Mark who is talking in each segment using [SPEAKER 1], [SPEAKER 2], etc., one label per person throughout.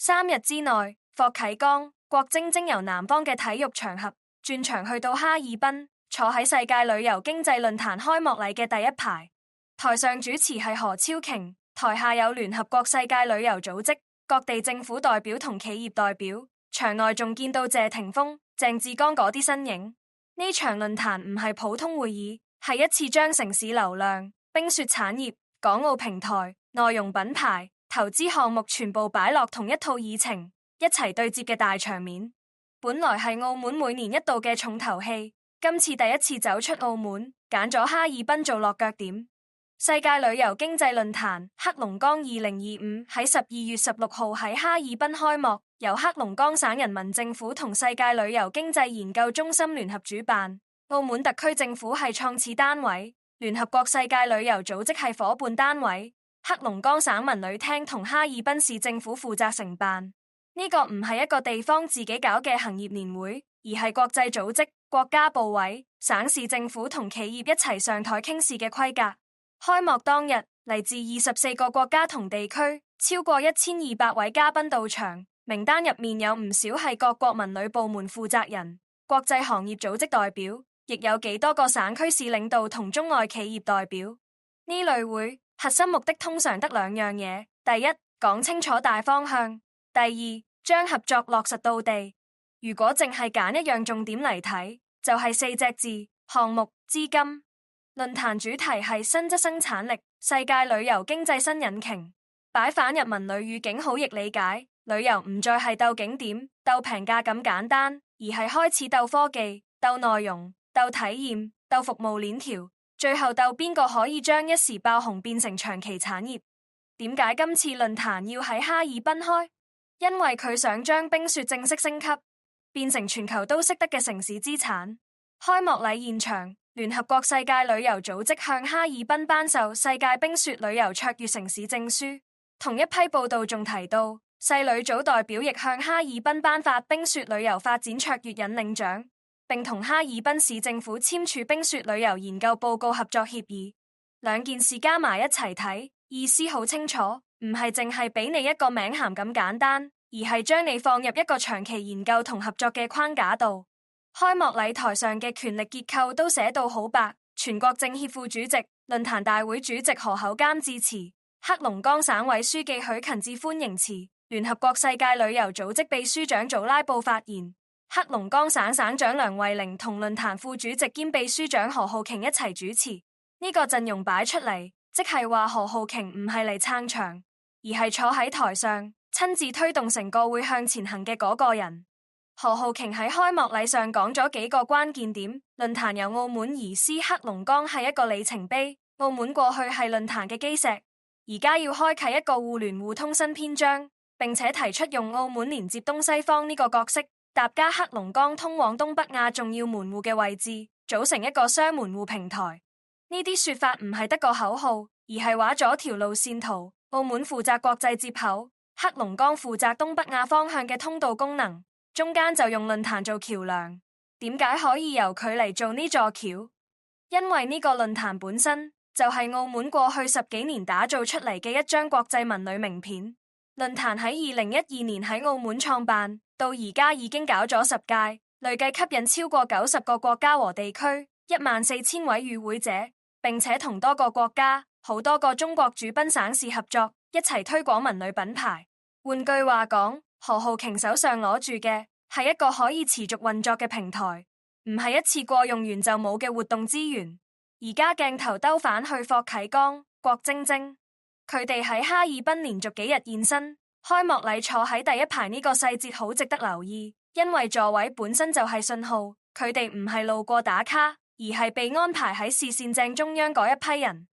[SPEAKER 1] 3日之內，霍啟剛、郭晶晶由南方嘅體育場合轉場去到哈爾濱，坐喺世界旅遊經濟論壇開幕禮嘅第一排。台上主持係何超瓊，台下有聯合國世界旅遊組織、各地政府代表同企業代表。場內仲見到謝霆鋒、鄭志剛嗰啲身影。呢場論壇唔係普通會議，係一次將城市流量、冰雪產業、港澳平台、內容品牌、投資項目全部擺落同一套議程，一齊對接嘅大場面。本來係澳門每年一度嘅重頭戲，今次第一次走出澳門，揀咗哈爾濱做落腳點。世界旅遊經濟論壇黑龍江2025喺12月16號喺哈爾濱開幕，由黑龍江省人民政府同世界旅遊經濟研究中心聯合主辦，澳門特區政府係創始單位，聯合國世界旅遊組織係夥伴單位，黑龍江省文旅廳同哈爾濱市政府負責承辦。呢個唔係一個地方自己搞嘅行業年會，而係國際組織、國家部委、省市政府同企業一齊上台傾事嘅規格。開幕當日，嚟自24個國家同地區，超過1200位嘉賓到場，名單入面有唔少係各國文旅部門負責人、國際行業組織代表，亦有幾多個省區市領導同中外企業代表。呢類會核心目的通常得兩樣嘢：第一，講清楚大方向；第二，將合作落實到地。如果淨係揀一樣重點嚟睇，就係4隻字：項目、資金。論壇主題係新質生產力，世界旅遊經濟新引擎。擺反入文旅語境好易理解，旅遊唔再係鬥景點、鬥平價咁簡單，而係開始鬥科技、鬥內容、鬥體驗、鬥服務鏈條，最後鬥邊個可以將一時爆紅變成長期產業。點解今次論壇要喺哈爾濱開？因為佢想將冰雪正式升級，變成全球都識得嘅城市資產。開幕禮現場，聯合國世界旅遊組織向哈爾濱頒授世界冰雪旅遊卓越城市證書。同一批報道仲提到，世旅組代表亦向哈爾濱頒發冰雪旅遊發展卓越引領獎，並同哈爾濱市政府簽署冰雪旅遊研究報告合作協議。兩件事加埋一齊睇，意思好清楚，唔係淨係俾你一個名銜咁簡單，而係將你放入一個長期研究同合作嘅框架度。開幕禮台上嘅權力結構都寫到好白，全國政協副主席、論壇大會主席何厚監致辭，黑龍江省委書記許勤致歡迎辭，聯合國世界旅遊組織秘書長祖拉布發言，黑龍江省省長梁慧玲同論壇副主席兼秘書長何浩瓊一齊主持。呢個陣容擺出嚟，即係話何浩瓊唔係嚟撐場，而係坐喺台上親自推動成個會向前行嘅嗰個人。何浩瓊喺開幕禮上講咗幾個關鍵點，論壇由澳門移師黑龍江係一個里程碑，澳門過去係論壇嘅基石，而家要開啟一個互聯互通新篇章，並且提出用澳門連接東西方呢個角色，搭加黑龍江通往東北亞重要門戶嘅位置，組成一個雙門戶平台。呢啲說法唔係得個口號，而係畫咗條路線圖，澳門負責國際接口，黑龍江負責東北亞方向嘅通道功能。中間就用論壇做橋樑。點解可以由佢嚟做呢座橋？因為呢個論壇本身就係澳門過去10幾年打造出嚟嘅一張國際文旅名片。論壇喺2012年喺澳門創辦，到而家已經搞咗10屆，累計吸引超過90個國家和地區14000位與會者，並且同多個國家、好多個中國主賓省市合作，一齊推廣文旅品牌。換句話講，何浩瓊手上攞住嘅係一個可以持續運作嘅平台，唔係一次過用完就冇嘅活動資源。而家鏡頭兜返去霍啟剛、郭晶晶，佢哋喺哈爾濱連續幾日現身，開幕禮坐喺第一排呢個細節好值得留意，因為座位本身就係信號，佢哋唔係路過打卡，而係被安排喺視線正中央嗰一批人。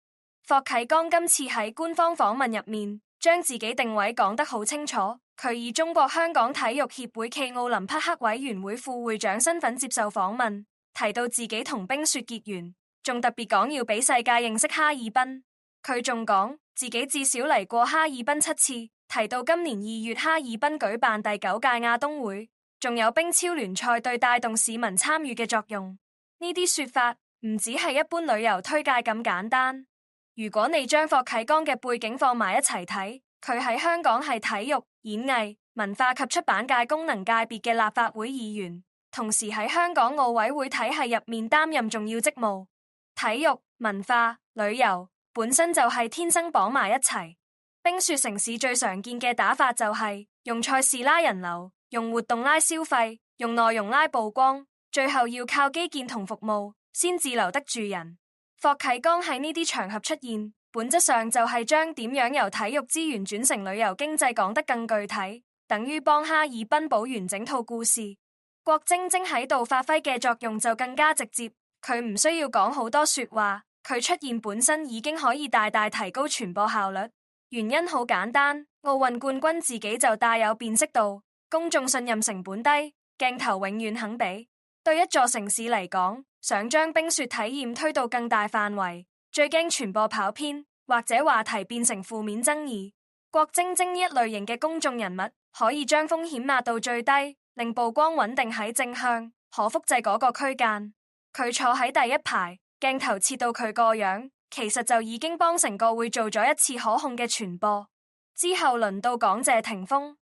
[SPEAKER 1] 霍啟剛今次喺官方訪問入面，將自己定位講得好清楚，佢以中國香港體育協會暨奧林匹克委員會副會長身份接受訪問，提到自己同冰雪結緣，仲特別講要俾世界認識哈爾濱。佢仲講自己至少嚟過哈爾濱7次，提到今年2月哈爾濱舉辦第9屆亞冬會，仲有冰超聯賽對帶動市民參與嘅作用。呢啲說法唔只係一般旅遊推介咁簡單。如果你將霍啟剛嘅背景放埋一齊睇，佢喺香港係體育、演藝、文化及出版界功能界別嘅立法會議員，同時喺香港奧委會體系入面擔任重要職務。體育、文化、旅遊本身就係天生綁埋一齊。冰雪城市最常見嘅打法就係用賽事拉人流，用活動拉消費，用內容拉曝光，最後要靠基建同服務先至留得住人。霍啟剛喺呢啲場合出現，本質上就係將點樣由體育資源轉成旅遊經濟講得更具體，等於幫哈爾濱補完整套故事。郭晶晶喺度發揮嘅作用就更加直接，佢唔需要講好多說話，佢出現本身已經可以大大提高傳播效率。原因好簡單，奧運冠軍自己就帶有辨識度，公眾信任成本低，鏡頭永遠肯俾。對一座城市嚟講，想將冰雪體驗推到更大範圍，最驚傳播跑偏，或者話題變成負面爭議。郭晶晶呢一類型嘅公眾人物，可以將風險壓到最低，令曝光穩定喺正向，可複製嗰個區間。佢坐喺第一排，鏡頭切到佢個樣，其實就已經幫成個會做咗一次可控嘅傳播。之後輪到講謝霆鋒，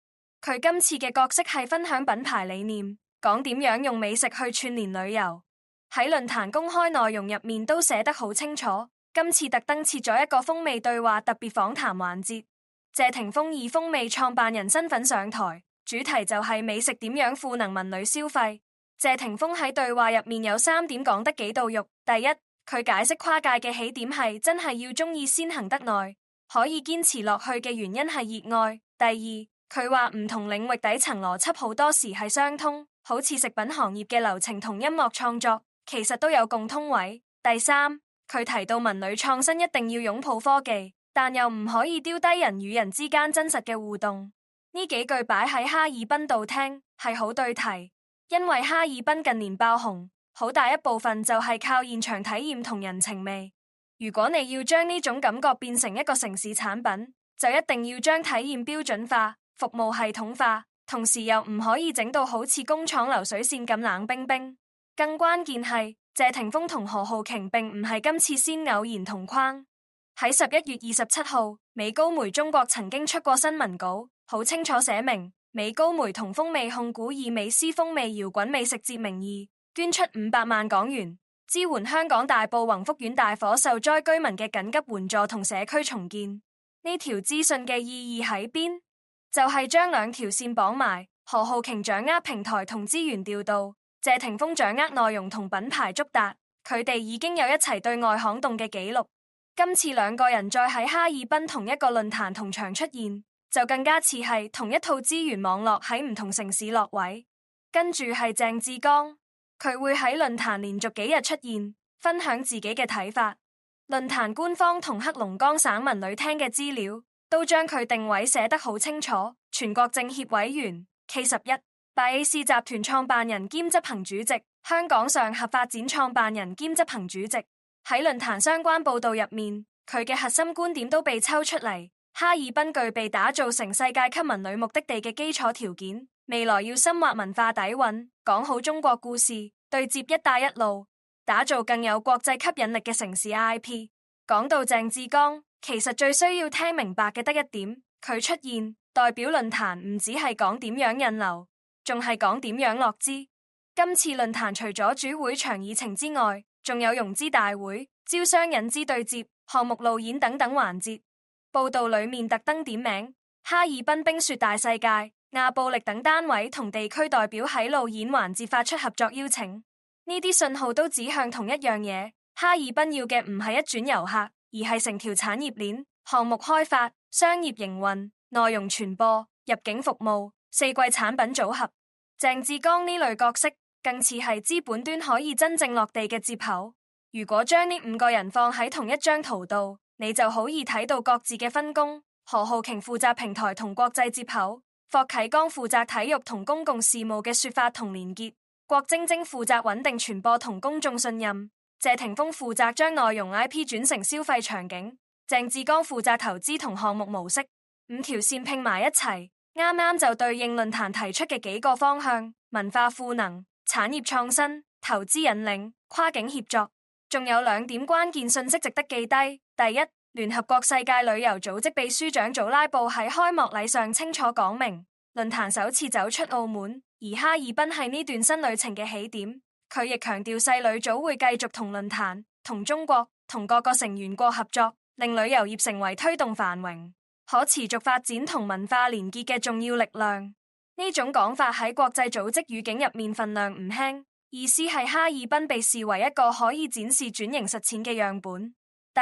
[SPEAKER 1] 佢今次嘅角色係分享品牌理念，講點樣用美食去串聯旅遊。喺論壇公開內容入面都寫得好清楚。今次特登設咗一個風味對話特別訪談環節，謝霆鋒以風味創辦人身份上台，主題就係美食點樣賦能文旅消費。謝霆鋒喺對話入面有3點講得幾到肉。第一，佢解釋跨界嘅起點係真係要中意先行得耐，可以堅持落去嘅原因係熱愛。第二，佢話唔同領域底層邏輯好多時係相通，好似食品行業嘅流程同音樂創作其實都有共通位。第三，佢提到文旅創新一定要擁抱科技，但又唔可以丟低人與人之間真實嘅互動。呢幾句擺喺哈爾濱度聽係好對題，因為哈爾濱近年爆紅，好大一部分就係靠現場體驗同人情味。如果你要將呢種感覺變成一個城市產品，就一定要將體驗標準化、服務系統化，同時又唔可以整到好似工廠流水線咁冷冰冰。更關鍵係謝霆鋒同何浩瓊並唔係今次先偶然同框。喺11月27號，美高梅中國曾經出過新聞稿，好清楚寫明美高梅同風味控股以美斯風味搖滾美食節名義捐出500萬港元，支援香港大埔宏福苑大火受災居民嘅緊急援助同社區重建。呢條資訊嘅意義喺邊？就係將兩條線綁埋，何浩瓊掌握平台同資源調度，謝霆鋒掌握內容同品牌觸達，佢哋已經有一齊對外巷動嘅紀錄。今次兩個人再喺哈爾濱同一個論壇同場出現，就更加似係同一套資源網絡喺唔同城市落位。跟住係鄭志剛，佢會喺論壇連續幾日出現，分享自己嘅睇法。論壇官方同黑龍江省文旅廳嘅資料都將佢定位寫得好清楚，全國政協委員 K11。BAC 集團創辦人兼執行主席，香港上合發展創辦人兼執行主席。喺論壇相關報道入面，佢嘅核心觀點都被抽出嚟。哈爾濱具備打造成世界級文旅目的地嘅基礎條件，未來要深挖文化底蘊，講好中國故事，對接一帶一路，打造更有國際吸引力嘅城市 IP。講到鄭志剛，其實最需要聽明白嘅得一點，佢出現代表論壇唔只係講點樣引流，仲係講點樣落資。今次論壇除咗主會場議程之外，仲有融資大會、招商引資對接、項目路演等等環節。報道裏面特登點名哈爾濱冰雪大世界、亞布力等單位同地區代表喺路演環節發出合作邀請。呢啲信號都指向同一樣嘢，哈爾濱要嘅唔係一轉遊客，而係成條產業鏈、項目開發、商業營運、內容傳播、入境服務、4季產品組合。鄭志剛呢類角色更似係資本端可以真正落地嘅接口。如果將呢5個人放喺同一張圖度，你就好易睇到各自嘅分工。何浩瓊負責平台同國際接口，霍啟剛負責體育同公共事務嘅說法同連結，郭晶晶負責穩定傳播同公眾信任，謝霆鋒負責將內容 IP 轉成消費場景，鄭志剛負責投資同項目模式。5條線拼埋一齊，啱啱就對應論壇提出嘅幾個方向：文化賦能、產業創新、投資引領、跨境協作。仲有2點關鍵信息值得記低。第一，聯合國世界旅遊組織秘書長祖拉布喺開幕禮上清楚講明，論壇首次走出澳門，而哈爾濱係呢段新旅程嘅起點。佢亦強調細旅組會繼續同論壇、同中國、同各個成員國合作，令旅遊業成為推動繁榮、可持續發展同文化連結嘅重要力量。呢種講法喺國際組織語境入面份量唔輕，意思係哈爾濱被視為一個可以展示轉型實踐嘅樣本。第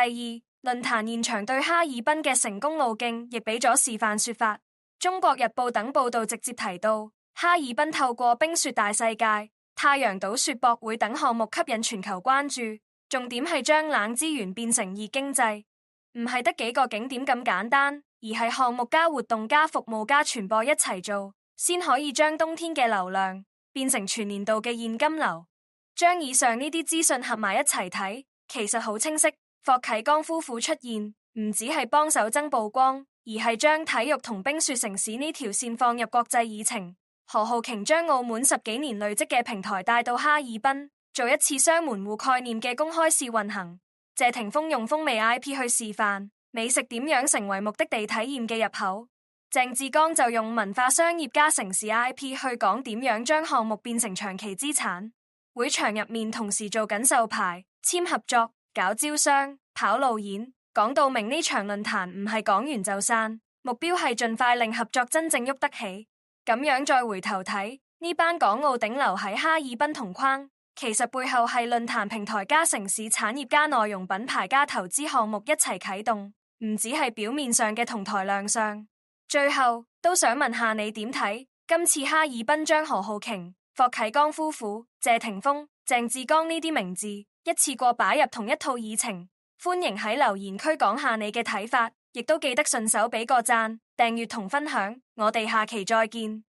[SPEAKER 1] 二，論壇現場對哈爾濱嘅成功路徑亦俾咗示範說法。中國日報等報道直接提到，哈爾濱透過冰雪大世界、太陽島雪博會等項目吸引全球關注，重點係將冷資源變成熱經濟，唔係得幾個景點咁簡單，而係項目加活動加服務加傳播一齊做，先可以將冬天嘅流量變成全年度嘅現金流。將以上呢啲資訊合埋一齊睇，其實好清晰。霍啟剛夫婦出現，唔只係幫手增曝光，而係將體育同冰雪城市呢條線放入國際議程。何浩瓊將澳門10幾年累積嘅平台帶到哈爾濱，做一次雙門戶概念嘅公開試運行。謝霆鋒用風味 IP 去示範美食點樣成為目的地體驗嘅入口。鄭志剛就用文化商業加城市 IP 去講點樣將項目變成長期資產。會場入面同時做緊授牌、簽合作、搞招商、跑路演，講到明呢場論壇唔係講完就散，目標係盡快令合作真正喐得起。咁樣再回頭睇呢班港澳頂流喺哈爾濱同框，其實背後係論壇平台加城市產業加內容品牌加投資項目一齊啟動，唔只係表面上嘅同台亮相。最後都想問下你點睇今次哈爾濱將何浩瓊、霍啟剛夫婦、謝霆鋒、鄭志剛呢啲名字一次過擺入同一套議程，歡迎喺留言區講下你嘅睇法，亦都記得順手俾個讚、訂閱同分享，我哋下期再見。